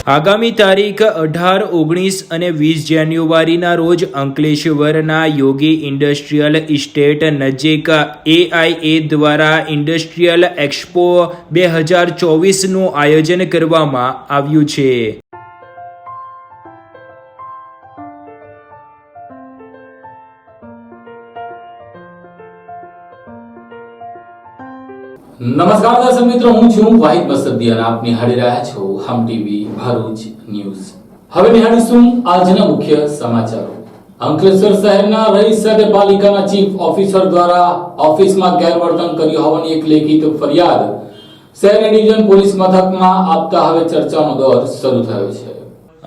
આગામી તારીખ 18, 19 અને 20 જાન્યુઆરીના રોજ અંકલેશ્વરના યોગી ઇન્ડસ્ટ્રીયલ ઇસ્ટેટ નજીક AIA દ્વારા ઇન્ડસ્ટ્રીયલ એક્સપો 2024નું આયોજન કરવામાં આવ્યું છે। નમસ્કાર દર્શક મિત્રો, હું છું વાહિદ મસદી અને આપ નિહાળી રહ્યા છો હમ ટીવી ભરૂચ ન્યૂઝ। હવે નિહાળીશું આજના મુખ્ય સમાચારો। અંકલેશ્વર શહેરના રહીશ સાથે પાલિકાના ચીફ ઓફિસર દ્વારા ઓફિસમાં ગેરવર્તન કર્યું હોવાની એક લેખિત ફરિયાદ શહેરની ડિવિઝન પોલીસ મથકમાં આપતા હવે ચર્ચાનો દોર શરૂ થયો છે।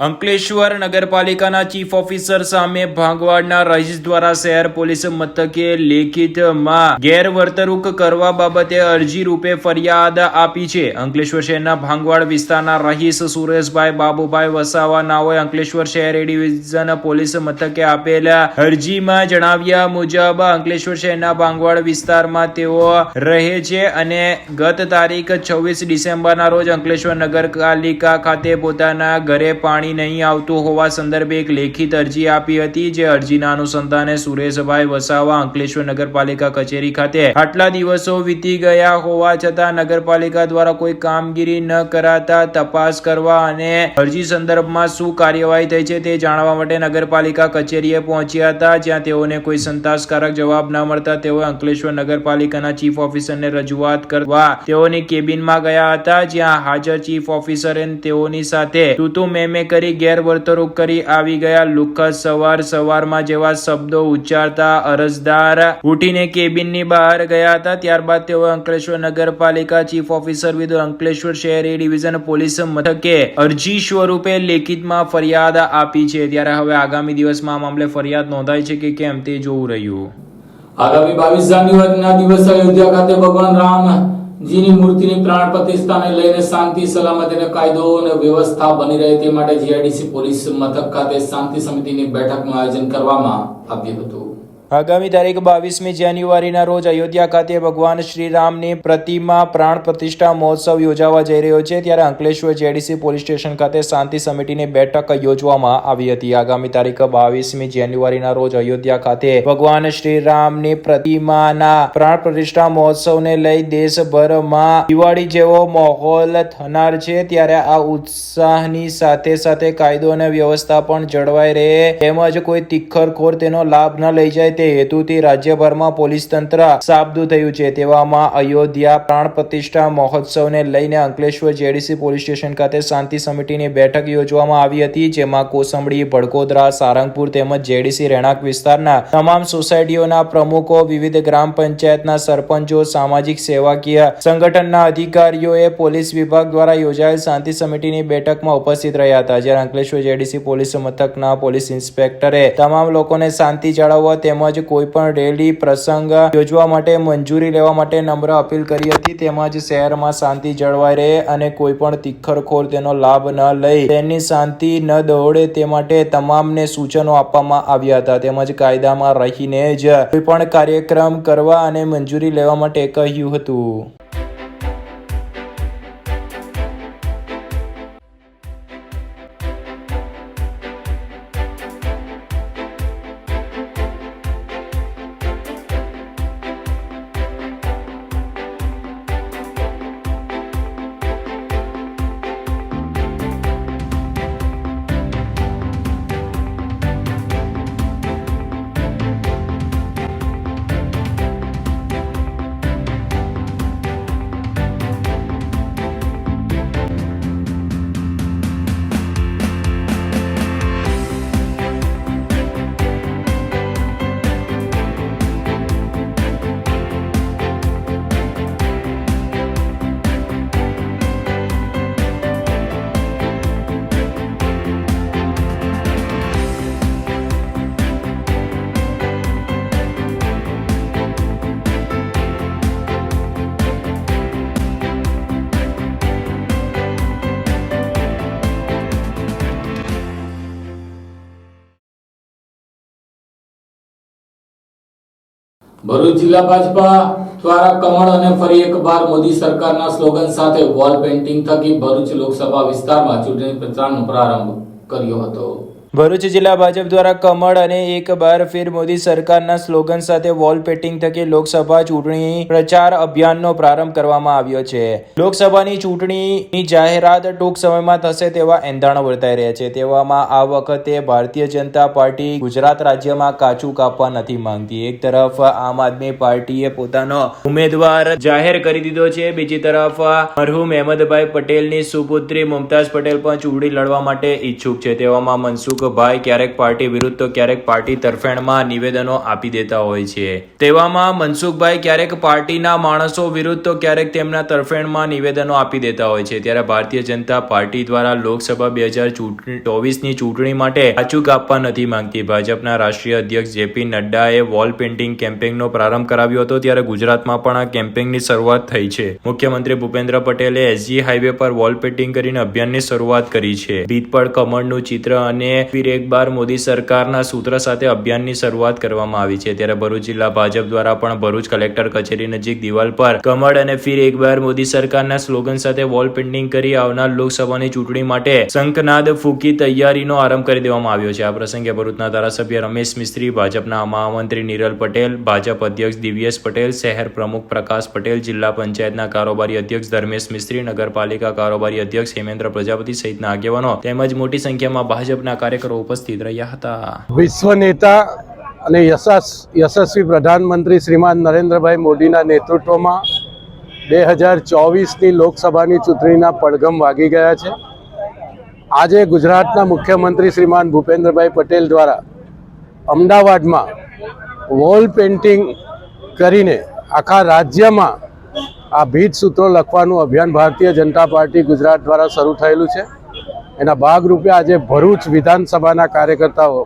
અંકલેશ્વર નગરપાલિકાના ચીફ ઓફિસર સામે ભાંગવાડના રહીશ દ્વારા શહેર પોલીસ મથકે લેખિતમાં ગેરવર્તણૂક કરવા બાબતે અરજી રૂપે ફરિયાદ આપી છે। અંકલેશ્વર શહેરના ભાંગવાડ વિસ્તારના રહીશ સુરેશભાઈ બાબુભાઈ વસાવા નાઓએ અંકલેશ્વર શહેર ડિવિઝન પોલીસ મથકે આપેલા અરજીમાં જણાવ્યા મુજબ અંકલેશ્વર શહેરના ભાંગવાડ વિસ્તારમાં તેઓ રહે છે અને ગત તારીખ 26 ડિસેમ્બરના રોજ અંકલેશ્વર નગરપાલિકા ખાતે પોતાના ઘરે પાણી નહીં આવતું હોવા સંદર્ભે એક લેખિત અરજી આપી હતી। જે અરજીના અનુસંધાને સુરેશભાઈ વસાવા અંકલેશ્વર નગરપાલિકા કચેરી ખાતે આટલા દિવસો વીતી ગયા હોવા છતાં નગરપાલિકા દ્વારા કોઈ કામગીરી ન કરાતા તપાસ કરવા અને અરજી સંદર્ભમાં શું કાર્યવાહી થઈ છે તે જાણવા માટે નગરપાલિકા કચેરીએ પહોંચ્યા હતા, જ્યાં તેઓને કોઈ સંતોષકારક જવાબ ન મળતા તેઓએ અંકલેશ્વર નગરપાલિકાના ચીફ ઓફિસરને રજૂઆત કરવા તેઓની કેબિનમાં ગયા હતા, જ્યાં હાજર ચીફ ઓફિસરે તેઓની સાથે તૂતુ મેમે કરી ગેરવર્તણૂક કરી આવી ગયા। લુખત સવારમાં જેવા શબ્દો ઉચ્ચારતા અરજદાર ઉઠીને કેબિનની બહાર ગયા હતા। ત્યારબાદ તેઓ અંકલેશ્વર નગરપાલિકા ચીફ ઓફિસર વિરુદ્ધ અંકલેશ્વર શહેરી ડિવિઝન પોલીસ મથકે અરજી સ્વરૂપે લેખિતમાં ફરિયાદ આપી છે। ત્યારે હવે આગામી દિવસમાં આ મામલે ફરિયાદ નોંધાય છે કે કેમ તે જોવું રહ્યું। આગામી 22 જાન્યુઆરીના દિવસે અયોધ્યા ખાતે ભગવાન રામ જીની મૂર્તિની પ્રાણ પ્રતિષ્ઠાને લઈને શાંતિ સલામતી અને કાયદો અને વ્યવસ્થા બની રહે તે માટે જીઆઈડીસી પોલીસ મથક ખાતે શાંતિ સમિતિની બેઠકનું આયોજન કરવામાં આવ્યું હતું। આગામી તારીખ 22મી જાન્યુઆરીના રોજ અયોધ્યા ખાતે ભગવાન શ્રી રામની પ્રતિમા પ્રાણ પ્રતિષ્ઠા મહોત્સવ યોજાવા જઈ રહ્યો છે। ત્યારે અંકલેશ્વર જીઆઈડીસી પોલીસ સ્ટેશન ખાતે શાંતિ સમિતિની બેઠક યોજવામાં આવી હતી। આગામી તારીખ 22મી જાન્યુઆરીના રોજ અયોધ્યા ખાતે ભગવાન શ્રી રામની પ્રતિમાના પ્રાણ પ્રતિષ્ઠા મહોત્સવને લઈ દેશભરમાં દિવાળી જેવો માહોલ થનાર છે। ત્યારે આ ઉત્સાહની સાથે સાથે કાયદો અને વ્યવસ્થા પણ જળવાઈ રહે તેમજ કોઈ તિખરખોર તેનો લાભ ન લઈ જાય તે હેતુથી રાજ્યભરમાં પોલીસ તંત્ર સાબદું થયું છે। તેવામાં અયોધ્યા પ્રાણ પ્રતિષ્ઠા મહોત્સવને લઈને અંકલેશ્વર જીઆઈડીસી પોલીસ સ્ટેશન ખાતે શાંતિ સમિતિની બેઠક યોજવામાં આવી હતી, જેમાં કોસંબડી, ભડકોદરા, સારંગપુર તેમજ જીઆઈડીસી રહેણાંક વિસ્તારના તમામ સોસાયટીઓના પ્રમુખો, વિવિધ ગ્રામ પંચાયતના સરપંચો, સામાજિક સેવાકીય સંગઠનના અધિકારીઓએ પોલીસ વિભાગ દ્વારા યોજાયેલ શાંતિ સમિતિની બેઠકમાં ઉપસ્થિત રહ્યા હતા। જ્યારે અંકલેશ્વર જીઆઈડીસી પોલીસ મથકના પોલીસ ઇન્સ્પેક્ટરે તમામ લોકોને શાંતિ જાળવવા તેમજ કોઈ પણ રેલી પ્રસંગ યોજવા માટે મંજૂરી લેવા માટે નમ્ર અપીલ કરી હતી। તેમજ શહેરમાં શાંતિ જળવાઈ રહે અને કોઈ પણ તિખરખોર તેનો લાભ ન લઈ તેની શાંતિ ન દોડે તે માટે તમામને સૂચનો આપવામાં આવ્યા હતા। તેમજ કાયદામાં રહીને જ કોઈ પણ કાર્યક્રમ કરવા અને મંજૂરી લેવા માટે કહ્યું હતું। ભરૂચ જિલ્લા ભાજપા દ્વારા કમળ અને ફરી એકવાર મોદી સરકારના સ્લોગન સાથે વોલ પેઇન્ટિંગ થકી ભરૂચ લોકસભા વિસ્તારમાં ચૂંટણી પ્રચારનો પ્રારંભ કર્યો હતો. ભરૂચ જિલ્લા ભાજપ દ્વારા કમળ અને એક બાર ફિર મોદી સરકારના સ્લોગન સાથે વોલ પેઇન્ટિંગ થકી લોકસભા ચૂંટણી પ્રચાર અભિયાનનો પ્રારંભ કરવામાં આવ્યો છે. લોકસભાની ચૂંટણીની જાહેરાત ટૂંક સમયમાં થશે તેવા એંધાણો વર્તાઈ રહ્યા છે. તેવામાં આ વખતે ભારતીય જનતા પાર્ટી ગુજરાત રાજ્યમાં કાચું કાપવા નથી માંગતી. એક તરફ આમ આદમી પાર્ટીએ પોતાનો ઉમેદવાર જાહેર કરી દીધો છે, બીજી તરફ મરહુમ અહેમદભાઈ પટેલની સુપુત્રી મુમતાઝ પટેલ પણ ચૂંટણી લડવા માટે ઈચ્છુક છે. તેવામાં મનસુખભાઈ ક્યારેક પાર્ટી વિરુદ્ધ તો ક્યારેક પાર્ટી તરફેણમાં નિવેદનો આપી દેતા હોય છે. તેવામાં મનસુખભાઈ ક્યારેક પાર્ટીના માણસો વિરુદ્ધ તો ક્યારેક તેમના તરફેણમાં નિવેદનો આપી દેતા હોય છે. ત્યારે ભારતીય જનતા પાર્ટી દ્વારા લોકસભા 2024ની ચૂંટણી માટે કાચું કાપવા નથી માંગતી. ભાજપના રાષ્ટ્રીય અધ્યક્ષ જેપી નડ્ડાએ વોલ પેઇન્ટિંગ કેમ્પેઇનનો પ્રારંભ કરાવ્યો હતો. ત્યારે ગુજરાતમાં પણ આ કેમ્પેઇનની શરૂઆત થઈ છે. મુખ્યમંત્રી ભૂપેન્દ્ર પટેલે એસજી હાઈવે પર વોલ પેઇન્ટિંગ કરીને અભિયાનની શરૂઆત કરી છે. ભીત પર કમળનું ચિત્ર અને ફિર એક બાર મોદી સરકારના સૂત્ર સાથે અભિયાનની શરૂઆત કરવામાં આવી છે. ત્યારે ભરૂચ જિલ્લા ભાજપ દ્વારા પણ ભરૂચ કલેક્ટર કચેરી નજીક દિવાલ પર કમળ અને ફિર એક બાર મોદી સરકારના સ્લોગન સાથે વોલ પેઇન્ટિંગ કરી આવનાર લોકસભાની ચૂંટણી માટે શંખનાદ ફૂંકી તૈયારીનો આરંભ કરી દેવામાં આવ્યો છે. આ પ્રસંગે ભરૂચના ધારાસભ્ય રમેશ મિસ્ત્રી, ભાજપના મહામંત્રી નિરલ પટેલ, ભાજપ અધ્યક્ષ દિવ્યેશ પટેલ, શહેર પ્રમુખ પ્રકાશ પટેલ, જિલ્લા પંચાયતના કારોબારી અધ્યક્ષ ધર્મેશ મિસ્ત્રી, નગરપાલિકા કારોબારી અધ્યક્ષ હેમેન્દ્ર પ્રજાપતિ સહિતના આગેવાનો તેમજ મોટી સંખ્યામાં ભાજપના કાર્યકરો ઉપસ્થિત રહ્યા હતા. વિશ્વ નેતા અને યશસ્વી પ્રધાનમંત્રી શ્રીમાન નરેન્દ્રભાઈ મોદીના નેતૃત્વમાં 2024ની લોકસભાની ચૂંટણીના પડઘમ વાગી ગયા છે. આજે ગુજરાતના મુખ્યમંત્રી શ્રીમાન ભૂપેન્દ્રભાઈ પટેલ દ્વારા અમદાવાદમાં વોલ પેઇન્ટિંગ કરીને આખા રાજ્યમાં આ ભીત સૂત્રો લખવાનું અભિયાન ભારતીય જનતા પાર્ટી ગુજરાત દ્વારા શરૂ થયેલું છે. એના ભાગરૂપે આજે ભરૂચ વિધાનસભાના કાર્યકર્તાઓ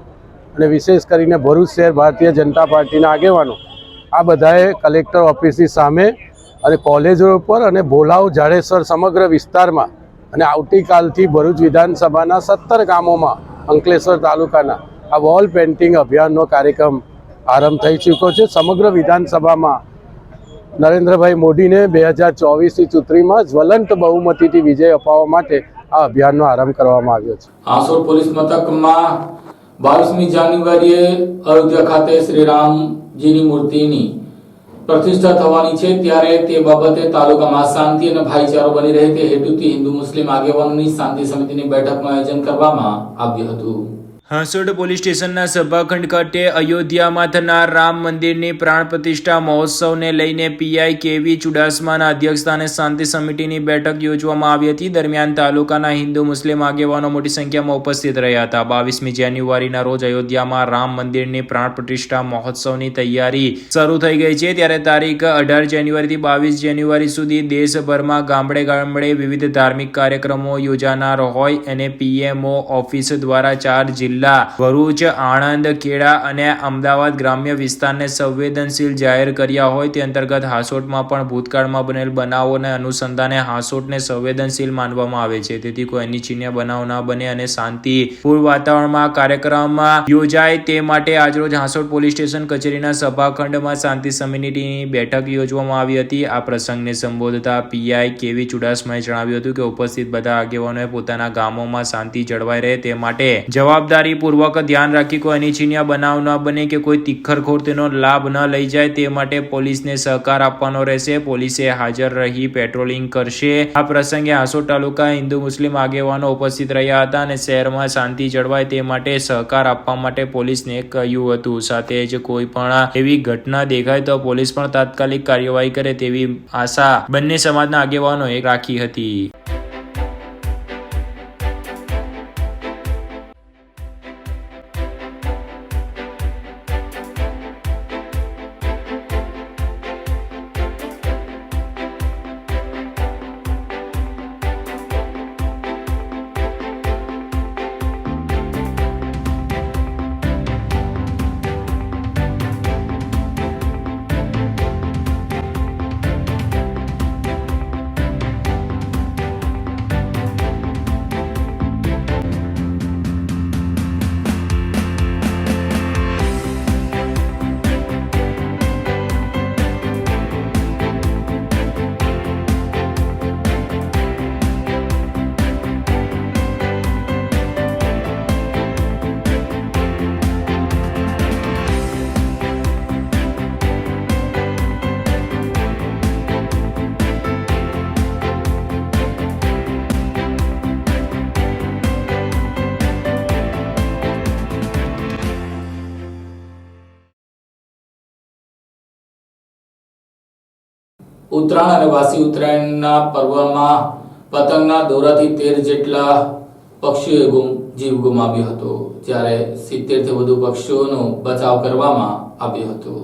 અને વિશેષ કરીને ભરૂચ શહેર ભારતીય જનતા પાર્ટીના આગેવાનો આ બધાએ કલેક્ટર ઓફિસની સામે અને કોલેજો ઉપર અને ભોલાવ જાડેશ્વર સમગ્ર વિસ્તારમાં અને આવતીકાલથી ભરૂચ વિધાનસભાના 17 ગામોમાં અંકલેશ્વર તાલુકાના આ વોલ પેઇન્ટિંગ અભિયાનનો કાર્યક્રમ આરંભ થઈ ચૂક્યો છે. સમગ્ર વિધાનસભામાં નરેન્દ્રભાઈ મોદીને 2024ની ચૂંટણીમાં જ્વલંત બહુમતીથી વિજય અપાવવા માટે આ અભિયાનનો આરંભ કરવામાં આવ્યો છે. હાંસોડ પોલીસ મથકમાં 22મી જાન્યુઆરીએ અયોધ્યા ખાતે શ્રી રામજીની મૂર્તિની પ્રતિષ્ઠા થવાની છે. ત્યારે તે બાબતે તાલુકામાં શાંતિ અને ભાઈચારો બની રહે તે હેતુથી હિન્દુ મુસ્લિમ આગેવાનોની શાંતિ સમિતિની બેઠકનું આયોજન કરવામાં આવ્યું હતું. હાંસોડ પોલીસ સ્ટેશનના સભાખંડ ખાતે અયોધ્યામાં થનાર રામ મંદિરની પ્રાણ પ્રતિષ્ઠા મહોત્સવને લઈને પીઆઈ કેવી ચુડાસમાના અધ્યક્ષસ્થાને શાંતિ સમિતિની બેઠક યોજવામાં આવી હતી. દરમિયાન તાલુકાના હિન્દુ મુસ્લિમ આગેવાનો મોટી સંખ્યામાં ઉપસ્થિત રહ્યા હતા. 22મી જાન્યુઆરીના રોજ અયોધ્યામાં રામ મંદિરની પ્રાણ પ્રતિષ્ઠા મહોત્સવની તૈયારી શરૂ થઈ ગઈ છે. ત્યારે તારીખ 18 જાન્યુઆરીથી 22 જાન્યુઆરી સુધી દેશભરમાં ગામડે ગામડે વિવિધ ધાર્મિક કાર્યક્રમો યોજાનાર હોય અને પીએમઓ ઓફિસ દ્વારા 4 જિલ્લા ભરૂચ, આણંદ, ખેડા અને અમદાવાદ ગ્રામ્ય વિસ્તારને સંવેદનશીલ જાહેર કર્યા હોય તે અંતર્ગત હાંસોટમાં પણ ભૂતકાળમાં બનેલ બનાવોને અનુસંધાને હાંસોટને સંવેદનશીલ માનવામાં આવે છે. તેથી કોઈ અનિચ્છનીય બનાવ ન બને અને શાંતિપૂર્ણ વાતાવરણમાં કાર્યક્રમ યોજાય તે માટે આજરોજ હાંસોટ પોલીસ સ્ટેશન કચેરીના સભાખંડમાં શાંતિ સમિતિની બેઠક યોજવામાં આવી હતી. આ પ્રસંગને સંબોધતા પીઆઈ કેવી ચુડાસમાએ જણાવ્યું હતું કે ઉપસ્થિત બધા આગેવાનોએ પોતાના ગામોમાં શાંતિ જળવાઈ રહે તે માટે જવાબદારી પૂર્વક ધ્યાન રાખી કોઈ અનિચ્છનીય બનાવ ન બને કે કોઈ તિખરખોર તેનો લાભ ન લઈ જાય તે માટે પોલીસને સહકાર આપવાનો રહેશે. પોલીસે હાજર રહી પેટ્રોલિંગ કરશે. આ પ્રસંગે હાંસોડ તાલુકા હિન્દુ મુસ્લિમ આગેવાનો ઉપસ્થિત રહ્યા હતા અને શહેરમાં શાંતિ જળવાય તે માટે સહકાર આપવા માટે પોલીસને કહ્યું હતું. સાથે જ કોઈ પણ એવી ઘટના દેખાય તો પોલીસ પણ તાત્કાલિક કાર્યવાહી કરે તેવી આશા બંને સમાજના આગેવાનોએ રાખી હતી. ઉત્તરાયણ અને વાસી ઉત્તરાયણના પર્વમાં પતંગના દોરાથી 13 જેટલા પક્ષીઓએ જીવ ગુમાવ્યો હતો, જ્યારે 70 થી વધુ પક્ષીઓનો બચાવ કરવામાં આવ્યો હતો.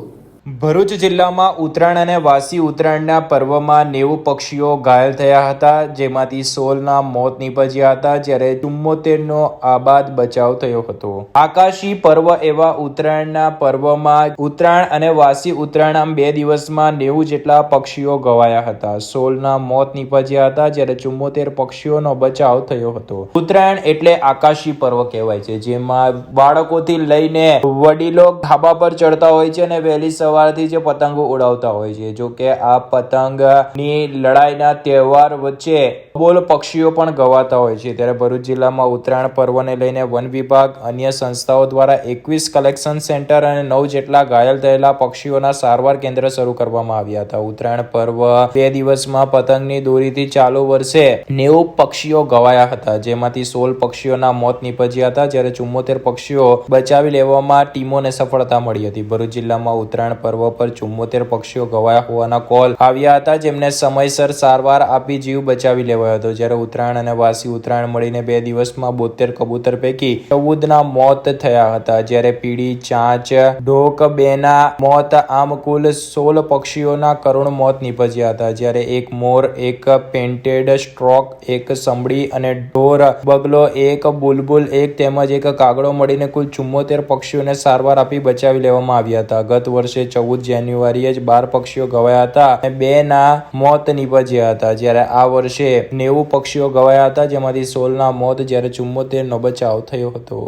ભરૂચ જિલ્લામાં ઉત્તરાયણ અને વાસી ઉત્તરાયણના પર્વમાં 90 પક્ષીઓ ઘાયલ થયા હતા, જેમાંથી 16ના મોત નીપજ્યા હતા, જ્યારે 74નો આબાદ બચાવ થયો હતો. આકાશી પર્વ એવા ઉત્તરાયણના પર્વમાં ઉત્તરાયણ અને વાસી ઉત્તરાયણ આમ 2 દિવસમાં 90 જેટલા પક્ષીઓ ઘવાયા હતા. 16ના મોત નીપજ્યા હતા, જ્યારે 74 પક્ષીઓનો બચાવ થયો હતો. ઉત્તરાયણ એટલે આકાશી પર્વ કહેવાય છે, જેમાં બાળકોથી લઈને વડીલો ધાબા પર ચડતા હોય છે અને વહેલી સવારથી જે પતંગો ઉડાવતા હોય છે. જો કે આ પતંગની લડાઈના તહેવાર વચ્ચે બોલ પક્ષીઓ પણ ગવાતા હોય છે. ત્યારે ભરૂચ જિલ્લામાં ઉત્તરાયણ પર્વને લઈને વન વિભાગ, અન્ય સંસ્થાઓ દ્વારા 21 કલેક્શન સેન્ટર અને 9 જેટલા ઘાયલ થયેલા પક્ષીઓના સારવાર કેન્દ્ર શરૂ કરવામાં આવ્યા હતા. ઉત્તરાયણ પર્વ 2 દિવસમાં પતંગની દોરીથી ચાલુ વર્ષે 90 પક્ષીઓ ઘવાયા હતા, જેમાંથી 16 પક્ષીઓના મોત નીપજ્યા હતા, જ્યારે 74 પક્ષીઓ બચાવી લેવામાં ટીમોને સફળતા મળી હતી. ભરૂચ જિલ્લામાં ઉત્તરાયણ પર્વ પર 74 પક્ષીઓ ઘવાયા હોવાના કોલ આવ્યા હતા, જેમને સમયસર સારવાર આપી જીવ બચાવી લેવાયો હતો. જ્યારે ઉત્તરાયણ અને વાસી ઉત્તરાયણ મળીને 2 દિવસમાં 72 કબૂતર પૈકી 14ના મોત થયા હતા, જ્યારે પીળી ચાંચ, ઢોક 2ના મોત, આમ કુલ 16 પક્ષીઓના કરુણ મોત નીપજ્યા હતા. જ્યારે એક મોર, એક પેન્ટેડ સ્ટ્રોક, એક સંભળી અને ઢોર, બગલો, એક બુલબુલ, એક તેમજ એક કાગડો મળીને કુલ 74 પક્ષીઓને સારવાર આપી બચાવી લેવામાં આવ્યા હતા. ગત વર્ષે 14 જાન્યુઆરીએ જ 12 પક્ષીઓ ઘવાયા હતા અને 2ના મોત નીપજ્યા હતા, જ્યારે આ વર્ષે 90 પક્ષીઓ ઘવાયા હતા, જેમાંથી 16ના મોત, જ્યારે 74નો બચાવ થયો હતો.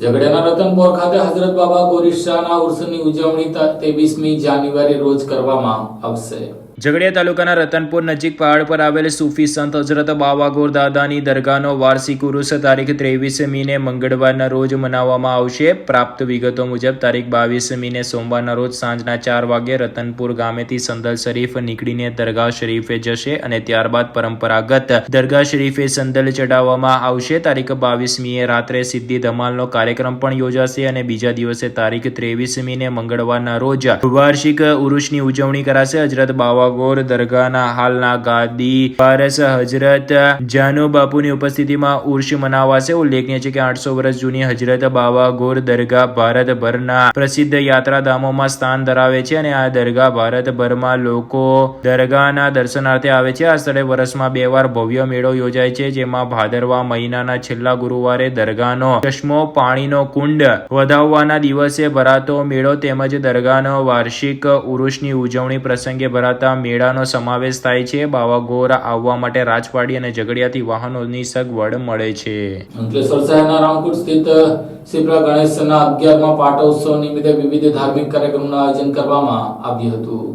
ઝઘડિયાના રતનપોર ખાતે હઝરત બાબા ગોરી શાહના ઉર્સની ઉજવણી 23મી જાન્યુઆરી રોજ કરવામાં આવશે. ઝઘડિયા તાલુકાના રતનપુર નજીક પહાડ પર આવેલ સૂફી સંત હઝરત બાવાગોર દાદાની દરગાહનો વાર્ષિક ઉરુસ તારીખ 23 મીને મંગળવારના રોજ મનાવવામાં આવશે. પ્રાપ્ત વિગતો મુજબ તારીખ 22 મીને સોમવારના રોજ સાંજના 4 વાગે રતનપુર ગામેથી સંદલ શરીફ નીકળીને દરગાહ શરીફે જશે અને ત્યારબાદ પરંપરાગત દરગાહ શરીફે સંદલ ચડાવવામાં આવશે. તારીખ 22 મીએ રાત્રે સિદ્ધિ ધમાલનો કાર્યક્રમ પણ યોજાશે અને બીજા દિવસે તારીખ 23 મીને મંગળવારના રોજ વાર્ષિક ઉરુસની ઉજવણી કરાશે. હઝરત બાવાગોર દરગાહના હાલના ગાદી વારસ હઝરત જાનુ બાપુની ઉપસ્થિતિમાં ઉર્ષ મનાવાશે. ઉલ્લેખનીય છે કે 800 વર્ષ જૂની હઝરત બાવાગોર દરગાહ ભારતભરના પ્રસિદ્ધ યાત્રાધામોમાં સ્થાન ધરાવે છે અને આ દરગાહ ભારતભરમાં લોકો દરગાહના દર્શનાર્થે આવે છે. આ સ્થળે વર્ષમાં 2 વાર ભવ્ય મેળો યોજાય છે, જેમાં ભાદરવા મહિનાના છેલ્લા ગુરુવારે દરગાહનો ચશ્મો, પાણીનો કુંડ વધાવવાના દિવસે ભરાતો મેળો તેમજ દરગાહનો વાર્ષિક ઉરુસની ઉજવણી પ્રસંગે ભરાતા મેળાનો સમાવેશ થાય છે. બાવાગોર આવવા માટે રાજપાડી અને ઝઘડિયાથી વાહનોની સગવડ મળે છે. અંકલેશ્વર શહેરના રામકુંડ સ્થિત શિપ્રા ગણેશના 11મા પાટોત્સવ નિમિત્તે વિવિધ ધાર્મિક કાર્યક્રમોનું આયોજન કરવામાં આવ્યું હતું.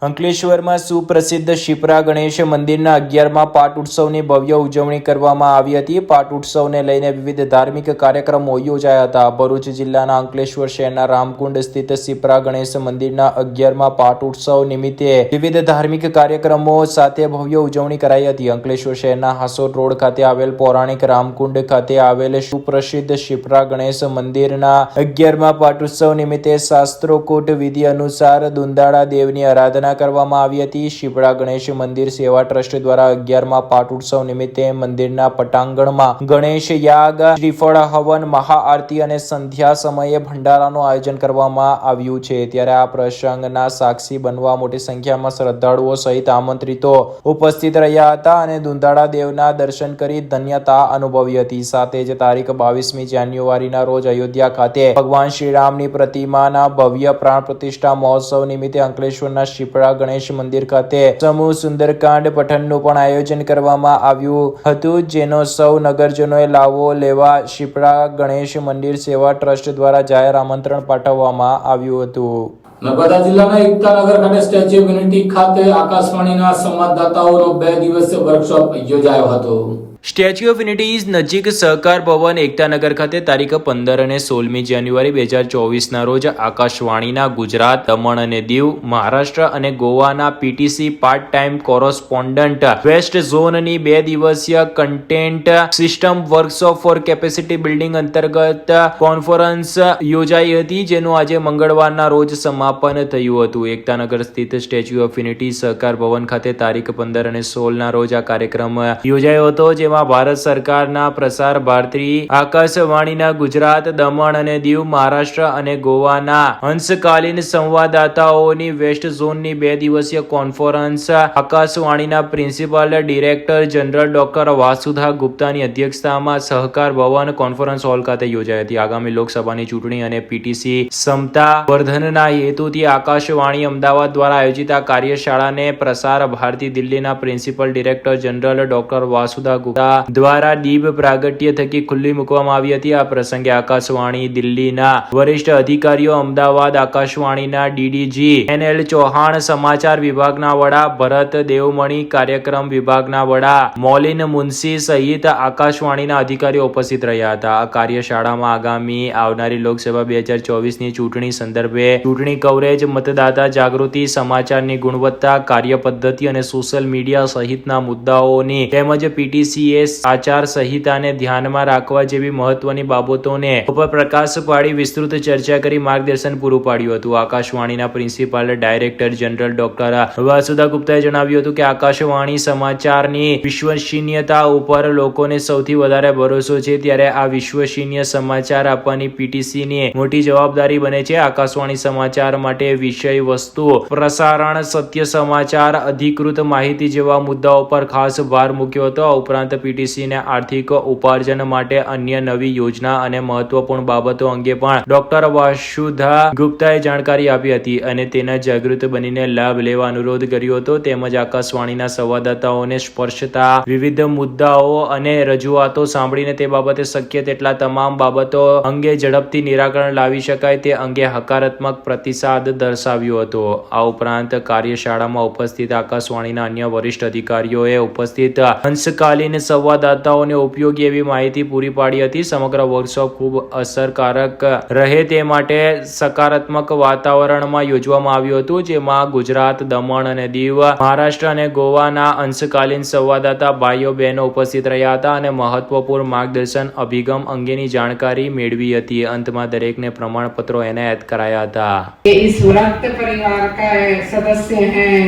અંકલેશ્વરમાં સુપ્રસિદ્ધ શિપ્રા ગણેશ મંદિરના 11મા પાટ ઉત્સવની ભવ્ય ઉજવણી કરવામાં આવી હતી. પાટ ઉત્સવને લઈને વિવિધ ધાર્મિક કાર્યક્રમો યોજાયા હતા. ભરૂચ જિલ્લાના અંકલેશ્વર શહેરના રામકુંડ સ્થિત શિપ્રા ગણેશ મંદિરના 11મા પાટ ઉત્સવ નિમિત્તે વિવિધ ધાર્મિક કાર્યક્રમો સાથે ભવ્ય ઉજવણી કરાઈ હતી. અંકલેશ્વર શહેરના હાસોટ રોડ ખાતે આવેલ પૌરાણિક રામકુંડ ખાતે આવેલ સુપ્રસિદ્ધ શિપ્રા ગણેશ મંદિરના 11મા પાટ ઉત્સવ નિમિત્તે શાસ્ત્રોક્ત વિધિ અનુસાર દુંદાળા દેવની આરાધના કરવામાં આવી હતી. શિપ્રા ગણેશ મંદિર સેવા ટ્રસ્ટ દ્વારા 11મા પાટ ઉત્સવ નિમિત્તે મંદિરના પટાંગણમાં ગણેશ યાગ, શ્રીફળ હવન, મહાઆરતી અને સંધ્યા સમયે ભંડારાનું આયોજન કરવામાં આવ્યું છે. ત્યારે આ પ્રસંગના સાક્ષી બનવા મોટી સંખ્યામાં શ્રદ્ધાળુઓ સહિત આમંત્રિતો ઉપસ્થિત રહ્યા હતા અને દુંદાળા દેવના દર્શન કરી ધન્યતા અનુભવી હતી. સાથે જ તારીખ 22મી જાન્યુઆરીના રોજ અયોધ્યા ખાતે ભગવાન શ્રીરામની પ્રતિમાના ભવ્ય પ્રાણ પ્રતિષ્ઠા મહોત્સવ નિમિત્તે અંકલેશ્વરના શિપ્રા ગણેશ મંદિર ખાતે સમૂહ સુંદરકાંડ પઠનનું પણ આયોજન કરવામાં આવ્યું હતું, જેનો સૌ નગરજનોએ લાવો લેવા શિપ્રા ગણેશ મંદિર સેવા ટ્રસ્ટ દ્વારા જાહેર આમંત્રણ પાઠવવામાં આવ્યું હતું. નર્મદા જિલ્લાના એકતાનગર ખાતે સ્ટેચ્યુ ઓફ યુનિટી ખાતે આકાશવાણીના સંવાદદાતાઓનો 2 દિવસીય વર્કશોપ યોજાયો હતો. સ્ટેચ્યુ ઓફ યુનિટી નજીક સહકાર ભવન એકતાનગર ખાતે તારીખ 15 અને 16મી જાન્યુઆરી 2024ના રોજ આકાશવાણીના ગુજરાત, દમણ અને દીવ, મહારાષ્ટ્ર અને ગોવાના PTC part time correspondent west ઝોનની 2 દિવસીય content system workshop for capacity building અંતર્ગત કોન્ફરન્સ યોજાઈ હતી, જેનું આજે મંગળવારના રોજ સમાપન થયું હતું. એકતાનગર સ્થિત સ્ટેચ્યુ ઓફ યુનિટી સહકાર ભવન ખાતે તારીખ 15 અને 16ના રોજ આ કાર્યક્રમ યોજાયો હતો, જેમાં ભારત સરકારના પ્રસાર ભારતી, આકાશવાણીના ગુજરાત, દમણ અને દીવ, મહારાષ્ટ્ર અને ગોવાના અંશકાલીન સંવાદદાતાઓની વેસ્ટ ઝોનની 2 દિવસીય કોન્ફરન્સ આકાશવાણીના પ્રિન્સિપલ ડિરેક્ટર જનરલ ડોક્ટર વાસુધા ગુપ્તાની અધ્યક્ષતામાં સહકાર ભવન કોન્ફરન્સ હોલ ખાતે યોજાઈ હતી. આગામી લોકસભાની ચૂંટણી અને પીટીસી ક્ષમતા વર્ધનના હેતુથી આકાશવાણી અમદાવાદ દ્વારા આયોજિત આ કાર્યશાળાને પ્રસાર ભારતી દિલ્હીના principal director general doctor Vasudha Gupta દ્વારા દીપ પ્રાગટ્ય થકી ખુલ્લી મૂકવામાં આવી હતી. આ પ્રસંગે આકાશવાણી દિલ્હીના વરિષ્ઠ અધિકારીઓ, અમદાવાદ આકાશવાણીના ડીડીજી NL ચૌહાણ, સમાચાર વિભાગના વડા ભરત દેવમણી, કાર્યક્રમ વિભાગના વડા મોલિન મુનશી સહિત આકાશવાણીના અધિકારીઓ ઉપસ્થિત રહ્યા હતા. આ કાર્યશાળામાં આગામી આવનારી લોકસભા 2024ની ચૂંટણી સંદર્ભે ચૂંટણી કવરેજ, મતદાતા જાગૃતિ, સમાચારની ગુણવત્તા, કાર્યપદ્ધતિ અને સોશિયલ મીડિયા સહિતના મુદ્દાઓની તેમજ પીટીસીએ આચાર સંહિતાને ધ્યાનમાં રાખવા જેવી મહત્વની બાબતોને ઉપર પ્રકાશ પાડી વિસ્તૃત ચર્ચા કરી માર્ગદર્શન પૂરું પાડ્યું હતું. આકાશવાણીના પ્રિન્સિપલ ડાયરેક્ટર જનરલ ડોક્ટર વાસુધા ગુપ્તાએ જણાવ્યું હતું કે આકાશવાણી સમાચારની વિશ્વસનીયતા ઉપર લોકોને સૌથી વધારે ભરોસો છે, ત્યારે આ વિશ્વસનીય સમાચાર આપવાની પીટીસીની મોટી જવાબદારી બને છે. આકાશવાણી સમાચાર માટે વિષય વસ્તુ, પ્રસારણ, સત્ય સમાચાર, અધિકૃત માહિતી જેવા મુદ્દાઓ પર ખાસ ભાર મૂક્યો હતો. આ ઉપરાંત પીટીસીને આર્થિક ઉપાર્જન માટે અન્ય નવી યોજના અને મહત્વપૂર્ણ બાબતો અંગે પણ ડોક્ટર વાસુધા ગુપ્તાએ જાણકારી આપી હતી અને તેના જાગૃત બનીને લાભ લેવા અનુરોધ કર્યો હતો. તેમજ આકાશવાણીના સંવાદદાતાઓને સ્પર્શતા વિવિધ મુદ્દાઓ અને રજૂઆતો સાંભળીને તે બાબતે શક્ય તેટલા તમામ બાબતો અંગે ઝડપથી નિરાકરણ લાવી શકાય તે અંગે હકારાત્મક પ્રતિસાદ દર્શાવ્યો હતો. આ ઉપરાંત કાર્યશાળામાં ઉપસ્થિત આકાશવાણીના અન્ય વરિષ્ઠ અધિકારીઓએ ઉપસ્થિત અંશકાલીન સંવાદદાતાઓને ઉપયોગી એવી માહિતી પૂરી પાડી હતી. સમગ્ર વર્કશોપ ખૂબ અસરકારક રહે તે માટે સકારાત્મક વાતાવરણમાં યોજવામાં આવ્યું હતું, જેમાં ગુજરાત, દમણ અને દીવ, મહારાષ્ટ્ર અને ગોવાના અંશકાલીન સંવાદદાતા ભાઈઓ બહેનો ઉપસ્થિત રહ્યા હતા અને મહત્વપૂર્ણ માર્ગદર્શન અભિગમ અંગેની જાણકારી મેળવી હતી. અંતમાં દરેકને પ્રમાણપત્રો એનાયત કરાયા હતા. इस रक्त परिवार का सदस्य हैं,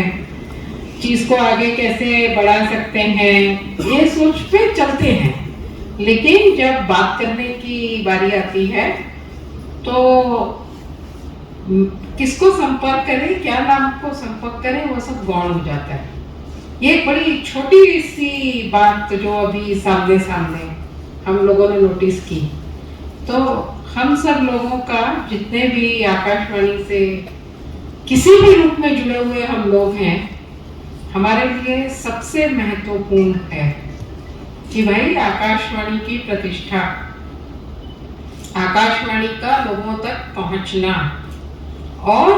चीज को आगे कैसे बढ़ा सकते हैं, ये सोच पे चलते हैं. लेकिन जब बात करने की बारी आती है तो किसको संपर्क करें, क्या नाम को संपर्क करें, वो सब गौण हो जाता है. ये एक बड़ी छोटी सी बात जो अभी सामने सामने हम लोगों ने नोटिस की, तो हम सब लोगों का, जितने भी आकाशवाणी से किसी भी रूप में जुड़े हुए हम लोग हैं, हमारे लिए सबसे महत्वपूर्ण है कि भाई आकाशवाणी की प्रतिष्ठा, आकाशवाणी का लोगों तक पहुंचना और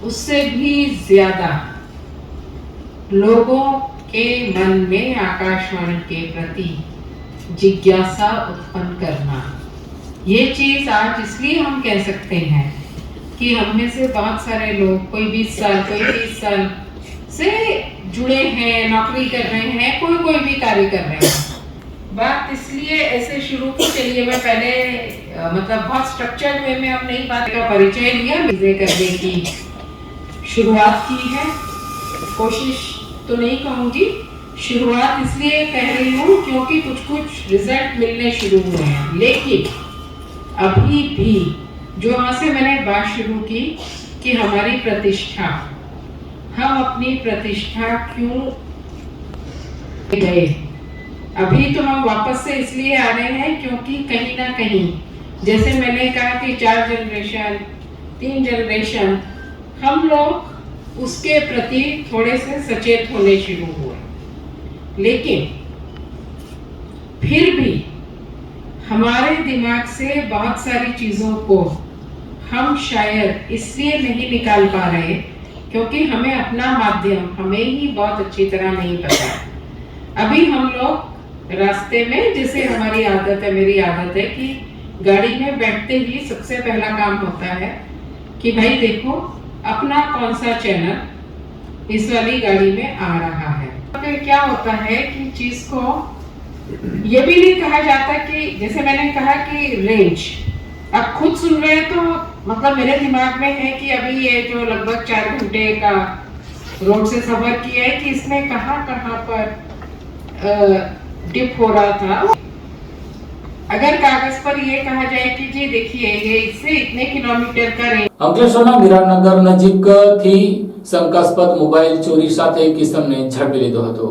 उससे भी ज्यादा लोगों के मन में आकाशवाणी के प्रति जिज्ञासा उत्पन्न करना. ये चीज आज इसलिए हम कह सकते हैं कि हम में से बहुत सारे लोग कोई 20 साल, कोई 30 साल से जुड़े हैं, नौकरी कर रहे हैं, कोई भी कार्य कर रहे हैं. बात इसलिए ऐसे शुरू की, चलिए मैं पहले मतलब बहुत स्ट्रक्चर्ड वे में अपनी बात का परिचय लिया, चीजें करने की शुरुआत की है. कोशिश तो नहीं कहूँगी, शुरुआत इसलिए कह रही हूँ क्योंकि कुछ रिजल्ट मिलने शुरू हुए हैं. लेकिन अभी भी जो वहाँ से मैंने बात शुरू की कि हमारी प्रतिष्ठा, हम अपनी प्रतिष्ठा क्यों गए, अभी तो हम वापस से इसलिए आ रहे हैं क्योंकि कहीं ना कहीं, जैसे मैंने कहा कि 4 जनरेशन 3 जनरेशन हम लोग उसके प्रति थोड़े से सचेत होने शुरू हुए. लेकिन फिर भी हमारे दिमाग से बहुत सारी चीज़ों को हम शायद इसलिए नहीं निकाल पा रहे क्योंकि हमें अपना माध्यम हमें ही बहुत अच्छी तरह नहीं पता. अभी हम लोग रास्ते में जैसे हमारी आदत है, मेरी आदत है कि गाड़ी में बैठते ही सबसे पहला काम होता है कि भाई देखो अपना कौन सा चैनल इस वाली गाड़ी में आ रहा है। फिर क्या होता है कि चीज को ये भी नहीं कहा जाता कि जैसे मैंने कहा कि रेंज आप खुद सुन रहे हैं तो मतलब मेरे दिमाग में है कि अभी ये जो लगभग 4 घंटे का रोड से सफर किया है कि इसमें कहाँ कहाँ पर डिप हो रहा था। अगर कागज पर ये कहा जाए कि जी देखिए ये इससे इतने किलोमीटर का रेंज। અંકલેશ્વરના વિરાટનગર નજીકથી શંકાસ્પદ મોબાઈલ ચોરી સાથે એક કિસમને ઝડપી લીધો હતો.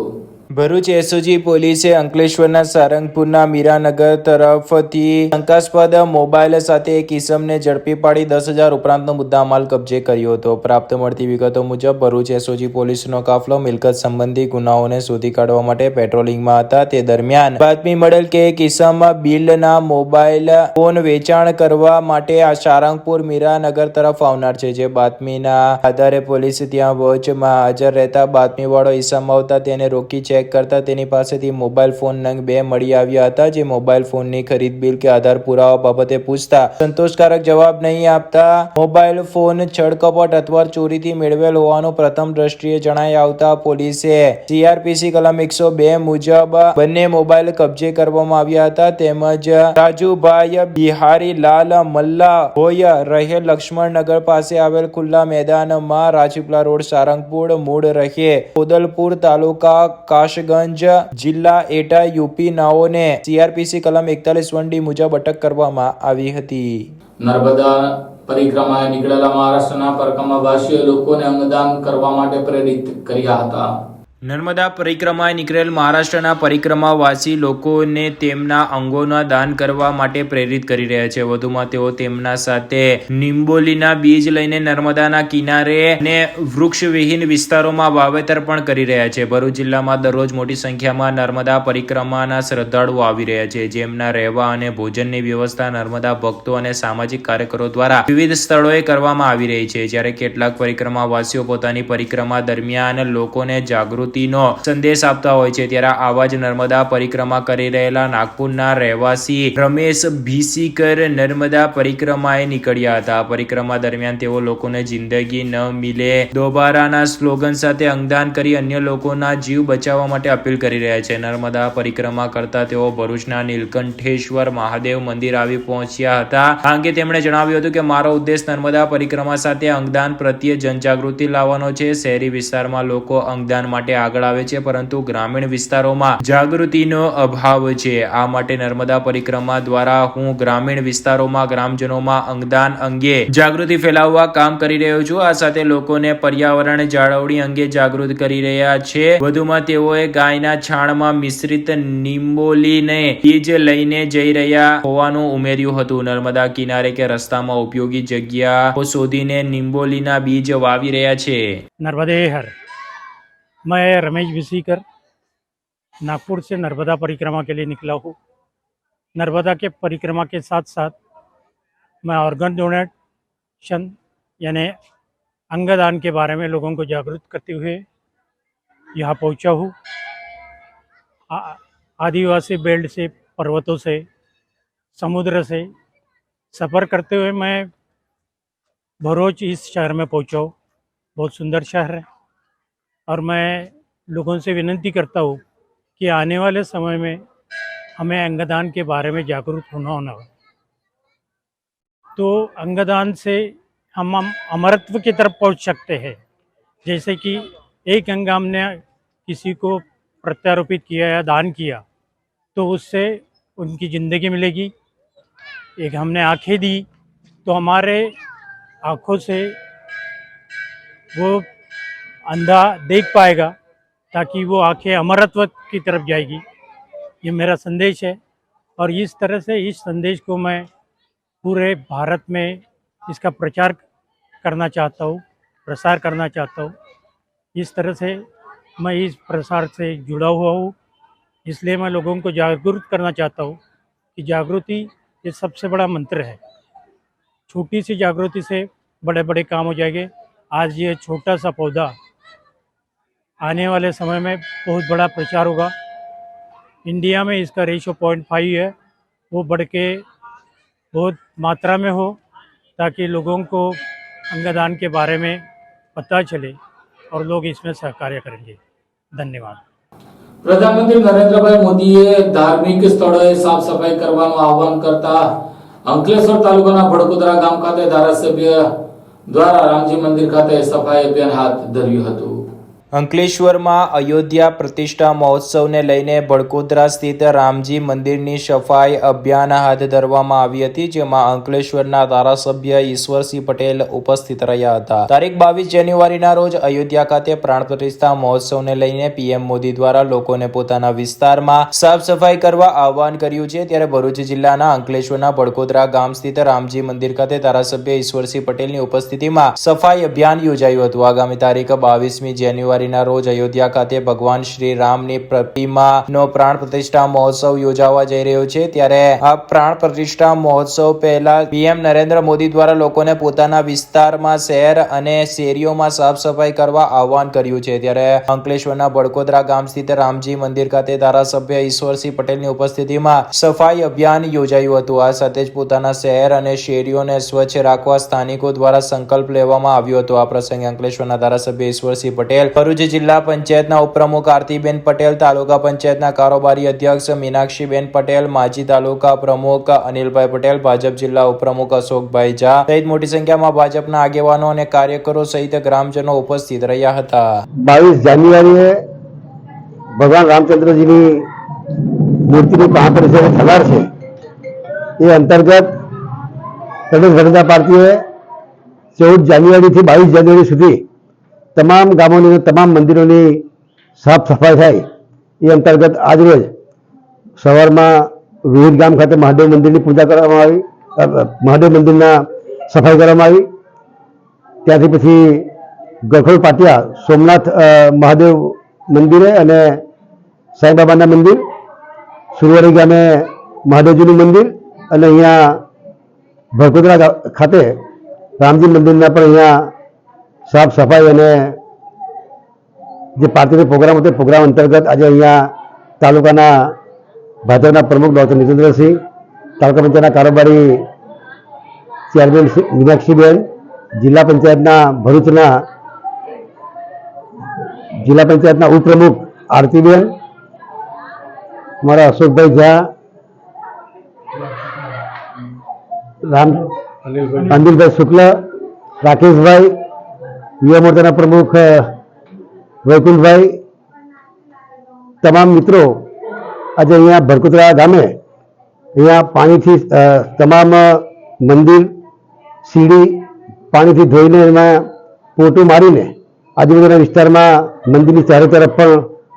ભરૂચ એસઓજી પોલીસે અંકલેશ્વરના સારંગપુરના મીરાનગર તરફથી શંકાસ્પદ મોબાઈલ સાથે એક ઇસમને ઝડપી પાડી 10,000 ઉપરાંતનો મુદ્દામાલ કબજે કર્યો હતો. પ્રાપ્ત મળતી વિગતો મુજબ ભરૂચ એસઓજી પોલીસનો કાફલો મિલકત સંબંધી ગુનાઓને શોધી કાઢવા માટે પેટ્રોલિંગમાં હતા. તે દરમિયાન બાતમી મળેલ કે એક ઇસમ બિલના મોબાઈલ ફોન વેચાણ કરવા માટે આ સારંગપુર મીરાનગર તરફ આવનાર છે. જે બાતમીના આધારે પોલીસ ત્યાં વોચમાં હાજર રહેતા બાતમીવાળો ઇસમ આવતા તેને રોકી ચેક કરતા તેની પાસેથી મોબાઈલ ફોન નંગ 2 મળી આવ્યા હતા. જે મોબાઈલ ફોનની ખરીદ બિલ કે આધાર પુરાવા બાબતે પૂછતા સંતોષકારક જવાબ નહીં આપતા મોબાઈલ ફોન છળકપટ અથવા ચોરીથી મેળવેલ હોવાનું પ્રથમ દ્રષ્ટિએ જણાઈ આવતા પોલીસે CRPC કલમ 102 મુજબ બંને મોબાઈલ કબજે કરવામાં આવ્યા હતા. તેમજ રાજુભાઈ બિહારીલાલ મલ્લા હોય રહેલ લક્ષ્મણનગર પાસે આવેલ ખુલ્લા મેદાનમાં રાજપીપળા રોડ સારંગપુર મૂળ રહે કોદલપુર તાલુકા કાશગંજ જિલ્લા એટા યુપી નાઓને CRPC કલમ 41(1)D મુજબ અટક કરવામાં આવી હતી. નર્મદા પરિક્રમાએ નીકળેલા મહારાષ્ટ્રના પરિક્રમાવાસીઓ લોકોને અંગદાન કરવા માટે પ્રેરિત કર્યા હતા. નર્મદા પરિક્રમાએ નીકળેલ મહારાષ્ટ્રના પરિક્રમાવાસી લોકોને તેમના અંગોના દાન કરવા માટે પ્રેરિત કરી રહ્યા છે. વધુમાં તેઓ તેમના સાથે નિંબોલીના બીજ લઈને નર્મદાના કિનારે અને વૃક્ષવિહીન વિસ્તારોમાં વાવેતર પણ કરી રહ્યા છે. ભરૂચ જિલ્લામાં દરરોજ મોટી સંખ્યામાં નર્મદા પરિક્રમાના શ્રદ્ધાળુઓ આવી રહ્યા છે, જેમના રહેવા અને ભોજનની વ્યવસ્થા નર્મદા ભક્તો અને સામાજિક કાર્યકરો દ્વારા વિવિધ સ્થળોએ કરવામાં આવી રહી છે. જ્યારે કેટલાક પરિક્રમાવાસીઓ પોતાની પરિક્રમા દરમિયાન લોકોને જાગૃતિ નો સંદેશ આપતા હોય છે. ત્યારે આવા જ નર્મદા પરિક્રમા કરી રહેલા નાગપુરના રહેવાસી રમેશ ભીસીકર નર્મદા પરિક્રમાએ નીકળ્યા હતા. પરિક્રમા દરમિયાન તેઓ લોકોને જિંદગી ન મિલે દોબારાના સ્લોગન સાથે અંગદાન કરી અન્ય લોકોના જીવ બચાવવા માટે અપીલ કરી રહ્યા છે. નર્મદા પરિક્રમા કરતા તેઓ ભરૂચના નીલકંઠેશ્વર મહાદેવ મંદિર આવી પહોંચ્યા હતા. આ અંગે તેમણે જણાવ્યું હતું કે મારો ઉદ્દેશ નર્મદા પરિક્રમા સાથે અંગદાન પ્રત્યે જનજાગૃતિ લાવવાનો છે. શહેરી વિસ્તારમાં લોકો અંગદાન માટે આગળ આવે છે, પરંતુ ગ્રામીણ વિસ્તારોમાં જાગૃતિનો અભાવ છે. આ માટે નર્મદા પરિક્રમા દ્વારા હું ગ્રામીણ વિસ્તારોમાં ગ્રામજનોમાં અંગદાન અંગે જાગૃતિ ફેલાવવા કામ કરી રહ્યો છું. આ સાથે લોકોને પર્યાવરણ જાળવણી અંગે જાગૃત કરી રહ્યા છે. વધુમાં તેઓએ ગાયના છાણમાં મિશ્રિત નિંબોલીને બીજ લઈને જઈ રહ્યા હોવાનું ઉમેર્યું હતું. નર્મદા કિનારે કે રસ્તામાં ઉપયોગી જગ્યાઓ શોધીને નિંબોલીના બીજ વાવી રહ્યા છે. नर्मदे हर मैं रमेश विसीकर नागपुर से नर्मदा परिक्रमा के लिए निकला हूँ. नर्मदा के परिक्रमा के साथ साथ मैं ऑर्गन डोनेशन यानी अंगदान के बारे में लोगों को जागरूक करते हुए यहाँ पहुँचा हूँ. आदिवासी बेल्ट से, पर्वतों से, समुद्र से सफ़र करते हुए मैं भरूच इस शहर में पहुँचा हूँ. बहुत सुंदर शहर है और मैं लोगों से विनती करता हूँ कि आने वाले समय में हमें अंगदान के बारे में जागरूक होना है. तो अंगदान से हम अमरत्व की तरफ पहुँच सकते हैं. जैसे कि एक अंग हमने किसी को प्रत्यारोपित किया या दान किया तो उससे उनकी ज़िंदगी मिलेगी. एक हमने आँखें दी तो हमारे आँखों से वो अंधा देख पाएगा ताकि वो आँखें अमरत्व की तरफ जाएगी. ये मेरा संदेश है और इस तरह से इस संदेश को मैं पूरे भारत में इसका प्रचार करना चाहता हूँ, प्रसार करना चाहता हूँ. इस तरह से मैं इस प्रसार से जुड़ा हुआ हूँ. इसलिए मैं लोगों को जागरूक करना चाहता हूँ कि जागृति ये सबसे बड़ा मंत्र है. छोटी सी जागृति से बड़े बड़े काम हो जाएंगे. आज ये छोटा सा पौधा आने वाले समय में बहुत बड़ा प्रचार होगा. इंडिया में इसका रेशो 0.5 है, वो बढ़ के बहुत मात्रा में हो ताकि लोगों को अंगदान के बारे में पता चले और लोग इसमें सहकार्य करेंगे। धन्यवाद। પ્રધાનમંત્રી નરેન્દ્રભાઈ મોદીએ ધાર્મિક સ્થળોએ સાફ સફાઈ કરવાનું આહવાન કરતા અંકલેશ્વર તાલુકાના ભડકોદરા ગામ ખાતે ધારાસભ્ય દ્વારા રામજી મંદિર ખાતે સફાઈ અભિયાન હાથ ધર્યું હતું. અંકલેશ્વરમાં અયોધ્યા પ્રતિષ્ઠા મહોત્સવને લઈને ભડકોદરા સ્થિત રામજી મંદિરની સફાઈ અભિયાન હાથ ધરવામાં આવી હતી, જેમાં અંકલેશ્વરના ધારાસભ્ય ઈશ્વરસિંહ પટેલ ઉપસ્થિત રહ્યા હતા. તારીખ 22 જાન્યુઆરીના રોજ અયોધ્યા ખાતે પ્રાણ પ્રતિષ્ઠા મહોત્સવને લઈને પીએમ મોદી દ્વારા લોકોને પોતાના વિસ્તારમાં સાફ સફાઈ કરવા આહવાન કર્યું છે. ત્યારે ભરૂચ જિલ્લાના અંકલેશ્વરના ભડકોદરા ગામ સ્થિત રામજી મંદિર ખાતે ધારાસભ્ય ઈશ્વરસિંહ પટેલની ઉપસ્થિતિમાં સફાઈ અભિયાન યોજાયું હતું. આગામી તારીખ 22મી જાન્યુઆરી ના રોજ અયોધ્યા ખાતે ભગવાન શ્રી રામની પ્રતિમાનો પ્રાણ પ્રતિષ્ઠા મહોત્સવ યોજાવા જઈ રહ્યો છે. ત્યારે આ પ્રાણ પ્રતિષ્ઠા મહોત્સવ પહેલા પીએમ નરેન્દ્ર મોદી દ્વારા લોકોને પોતાના વિસ્તારમાં, શહેર અને શેરીઓમાં સાફ સફાઈ કરવા આહવાન કર્યું છે. ત્યારે અંકલેશ્વરના ભડકોદરા ગામ સ્થિત રામજી મંદિર ખાતે ધારાસભ્ય ઈશ્વરસિંહ પટેલની ઉપસ્થિતિમાં સફાઈ અભિયાન યોજાયું હતું. આ સાથે જ પોતાના શહેર અને શેરીઓને સ્વચ્છ રાખવા સ્થાનિકો દ્વારા સંકલ્પ લેવામાં આવ્યો હતો. આ પ્રસંગે અંકલેશ્વરના ધારાસભ્ય ઈશ્વરસિંહ પટેલ, ભરૂચ જિલ્લા પંચાયતના ઉપપ્રમુખ આરતીબેન પટેલ, તાલુકા પંચાયતના કારોબારી અધ્યક્ષ મીનાક્ષીબેન પટેલ, માજી તાલુકા પ્રમુખ અનિલભાઈ પટેલ, ભાજપ જિલ્લા ઉપપ્રમુખ અશોકભાઈ ઝા સહિત મોટી સંખ્યામાં ભાજપના આગેવાનો અને કાર્યકરો સહિત ગ્રામજનો ઉપસ્થિત રહ્યા હતા. 22 જાન્યુઆરીએ ભગવાન રામચંદ્રજીની મૂર્તિની પ્રાણ પ્રતિષ્ઠા થનાર છે. એ અંતર્ગત પ્રદેશ જનતા પાર્ટીએ 14 જાન્યુઆરીથી 22 જાન્યુઆરી સુધી તમામ ગામોની, તમામ મંદિરોની સાફ સફાઈ થાય એ અંતર્ગત આજરોજ સવારમાં વિવિધ ગામ ખાતે મહાદેવ મંદિરની પૂજા કરવામાં આવી, મહાદેવ મંદિરના સફાઈ કરવામાં આવી. ત્યાંથી પછી ગખોલ પાટિયા સોમનાથ મહાદેવ મંદિરે અને સાંઈબાબાના મંદિર, સુરવારી ગામે મહાદેવજીનું મંદિર અને અહીંયા ભડકોદરા ખાતે રામજી મંદિરના પણ અહીંયા સાફ સફાઈ અને જે પાર્ટીનો પ્રોગ્રામ હતો, પ્રોગ્રામ અંતર્ગત આજે અહીંયા તાલુકાના ભાજપના પ્રમુખ ડૉક્ટર નીતેન્દ્રસિંહ, તાલુકા પંચાયતના કારોબારી ચેરમેન મીનાક્ષીબેન, જિલ્લા પંચાયતના ઉપપ્રમુખ આરતીબેન, અમારા અશોકભાઈ ઝા, અનિલભાઈ શુક્લ, રાકેશભાઈ, યુવા મોરચાના પ્રમુખ વૈકુંઠભાઈ, તમામ મિત્રો આજે અહીંયા ભડકોદરા ગામે અહીંયા પાણીથી તમામ મંદિર, સીડી પાણીથી ધોઈને એમાં પોટું મારીને આજુબાજુના વિસ્તારમાં મંદિરની ચારે તરફ પણ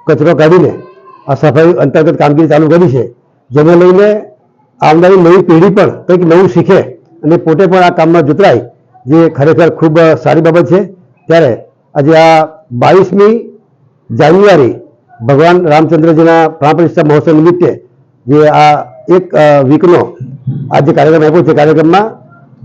કચરો કાઢીને આ સફાઈ અંતર્ગત કામગીરી ચાલુ કરી છે. જેને લઈને આવનારી નવી પેઢી પણ કંઈક નવું શીખે અને પોતે પણ આ કામમાં જોતરાય, જે ખરેખર ખૂબ સારી બાબત છે. ત્યારે આજે આ 22મી જાન્યુઆરી ભગવાન રામચંદ્રજીના પ્રાણ પ્રતિષ્ઠા મહોત્સવ નિમિત્તે જે આ એક વીકનો આ જે કાર્યક્રમ આપ્યો છે, કાર્યક્રમમાં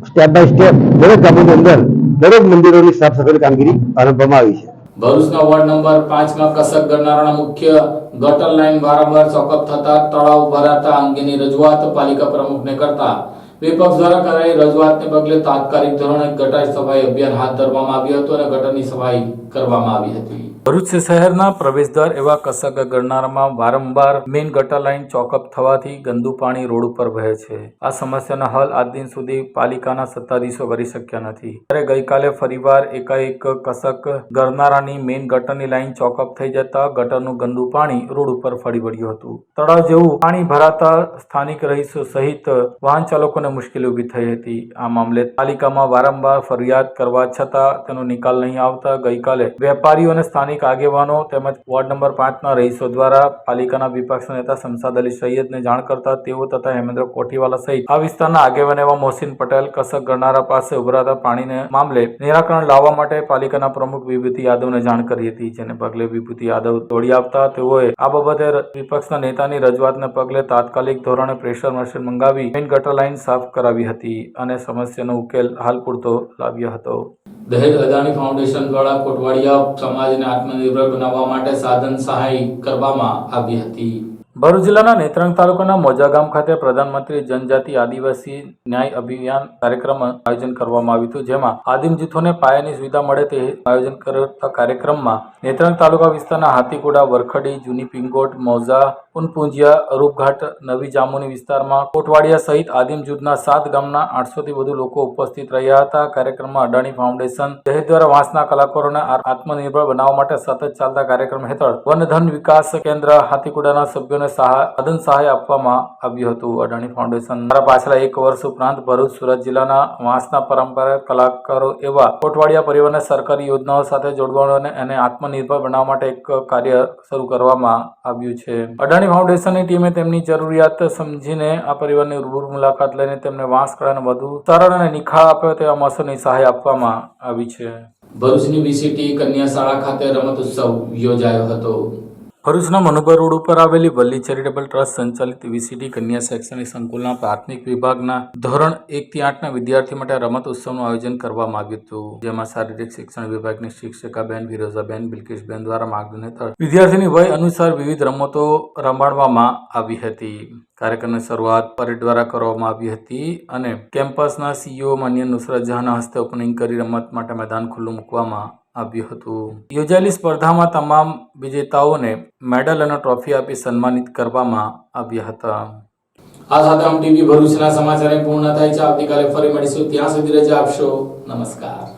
સ્ટેપ બાય સ્ટેપ દરેક ગામોની અંદર દરેક મંદિરોની સાફ સફાઈની કામગીરી આરંભવામાં આવી છે. ભરૂચના વોર્ડ નંબર 5 માં કસક ગરનારાના મુખ્ય ગટર લાઈન વારંવાર ચોકઅપ થતા તળાવ ભરાતા અંગેની રજૂઆત પાલિકા પ્રમુખને કરતા વિપક્ષ દ્વારા કરાયેલી રજૂઆતને પગલે તાત્કાલિક ધોરણે ગટર સફાઈ અભિયાન હાથ ધરવામાં આવ્યું હતું અને ગટરની સફાઈ કરવામાં આવી હતી. ભરૂચ શહેરના પ્રવેશદ્વાર એવા કસક ગરનારામાં વારંવાર મેઇન ગટર લાઇન ચોકઅપ થવાથી ગંદુ પાણી રોડ ઉપર વહે છે. આ સમસ્યાનો હલ આજ દિન સુધી પાલિકાના સત્તાધીશો કરી શક્યા નથી. ત્યારે ગઈકાલે ફરીવાર એકાએક કસક ગરનારાની મેઇન ગટરની લાઇન ચોકઅપ થઈ જતા ગટરનું ગંદુ પાણી રોડ ઉપર ફરી વળ્યું હતું. તળાવ જેવું પાણી ભરાતા સ્થાનિક રહીશો સહિત વાહન ચાલકોને મુશ્કેલી ઊભી થઈ હતી. આ મામલે પાલિકામાં વારંવાર ફરિયાદ કરવા છતાં તેનો નિકાલ નહીં આવતા ગઈકાલે વેપારીઓ અને સ્થાનિક આગેવાનો તેમજ વોર્ડ નંબર 5 ના રહીશો દ્વારા પાલિકાના વિપક્ષ નેતા શમશાદ અલી સૈયદને જાણ કરતા તેઓ તથા હેમેન્દ્ર કોઠીવાલા સહિત આ વિસ્તારના આગેવાન એવા મોહસિન પટેલ કસક ગરનારા પાસે ઉભરાતા પાણીને મામલે નિરાકરણ લાવવા માટે પાલિકાના પ્રમુખ વિભૂતિ યાદવને જાણ કરી હતી, જેને પગલે વિભૂતિ યાદવ દોડી આવતા તેઓએ આ બાબતે વિપક્ષના નેતાની રજૂઆતને પગલે તાત્કાલિક ધોરણે પ્રેશર મશીન મંગાવી મેઇન ગટર લાઇન સાફ કરાવી હતી અને સમસ્યાનો ઉકેલ હાલ પૂરતો લાવ્યો હતો. દહેજ અદાણી ફાઉન્ડેશન દ્વારા કોટવાડિયા સમાજને આત્મનિર્ભર બનાવવા માટે સાધન સહાય કરવામાં આવી હતી. ભરૂચ જિલ્લાના નેત્રંગ તાલુકાના મોજા ગામ ખાતે પ્રધાનમંત્રી જનજાતિ આદિવાસી ન્યાય અભિયાન કાર્યક્રમ આયોજન કરવામાં આવ્યું હતું, જેમાં આદિમ જૂથોને પાયાની સુવિધા મળે તે આયોજન કરતા કાર્યક્રમમાં નેત્રંગ તાલુકા વિસ્તારના હાથીકુડા, વરખડી, જૂની પિંગોટ, મોજા, પુનપુંજિયા, રૂપઘાટ, નવી જામુની વિસ્તારમાં કોટવાડિયા સહિત આદિમ જૂથના 7 ગામના 800 થી વધુ લોકો ઉપસ્થિત રહ્યા હતા. કાર્યક્રમમાં અડાણી ફાઉન્ડેશન દહેજ દ્વારા વાંસના કલાકારોને આત્મનિર્ભર બનાવવા માટે સતત ચાલતા કાર્યક્રમ હેઠળ વનધન વિકાસ કેન્દ્ર હાથીકુડાના સભ્યોને સાધન સહાય આપવામાં આવ્યું હતું. અડાણી ફાઉન્ડેશન દ્વારા પાછલા 1 વર્ષ ઉપરાંત ભરૂચ, સુરત જિલ્લાના વાંસના પરંપરાગત કલાકારો એવા કોટવાડિયા પરિવારને સરકારી યોજનાઓ સાથે જોડવાનું અને આત્મનિર્ભર બનાવવા માટે એક કાર્ય શરૂ કરવામાં આવ્યું છે. અડાણી ફાઉન્ડેશનની ટીમે તેમની જરૂરિયાત સમજીને આ પરિવારની રૂબરૂ મુલાકાત લઈને તેમને વાંસ કળાને વધુ સરળ અને નિખાર આપ્યો તેવા મહત્વની સહાય આપવામાં આવી છે. ભરૂચની વીસીટી કન્યા શાળા ખાતે રમત ઉત્સવ યોજાયો હતો. ભરૂચના મનુબર રોડ ઉપર આવેલી વલ્લી ચેરિટેબલ ટ્રસ્ટ સંચાલિત વીસીટી કન્યા શૈક્ષણિક સંકુલના પ્રાથમિક વિભાગના ધોરણ 1 થી 8ના વિદ્યાર્થી માટે રમત ઉત્સવનું આયોજન કરવામાં આવ્યું હતું, જેમાં શારીરિક શિક્ષણ વિભાગની શિક્ષિકાબેન ફિરોઝાબેન બિલકિશબેન દ્વારા માર્ગદર્શન હેઠળ વિદ્યાર્થીની વય અનુસાર વિવિધ રમતો રમાડવામાં આવી હતી. કાર્યક્રમની શરૂઆત પરેડ દ્વારા કરવામાં આવી હતી અને કેમ્પસના સીઈઓ માન્ય નુસરત જહાંના હસ્તે ઓપનિંગ કરી રમત માટે મેદાન ખુલ્લું મૂકવામાં આવ્યું હતું. યોજાયેલી સ્પર્ધામાં તમામ વિજેતાઓને મેડલ અને ટ્રોફી આપી સન્માનિત કરવામાં આવ્યા હતા. આ સાથે આમ ટીવી ભરૂચના સમાચાર પૂર્ણ થાય છે. આવતીકાલે ફરી મળીશું. ત્યાં સુધી રજા આપશો. નમસ્કાર.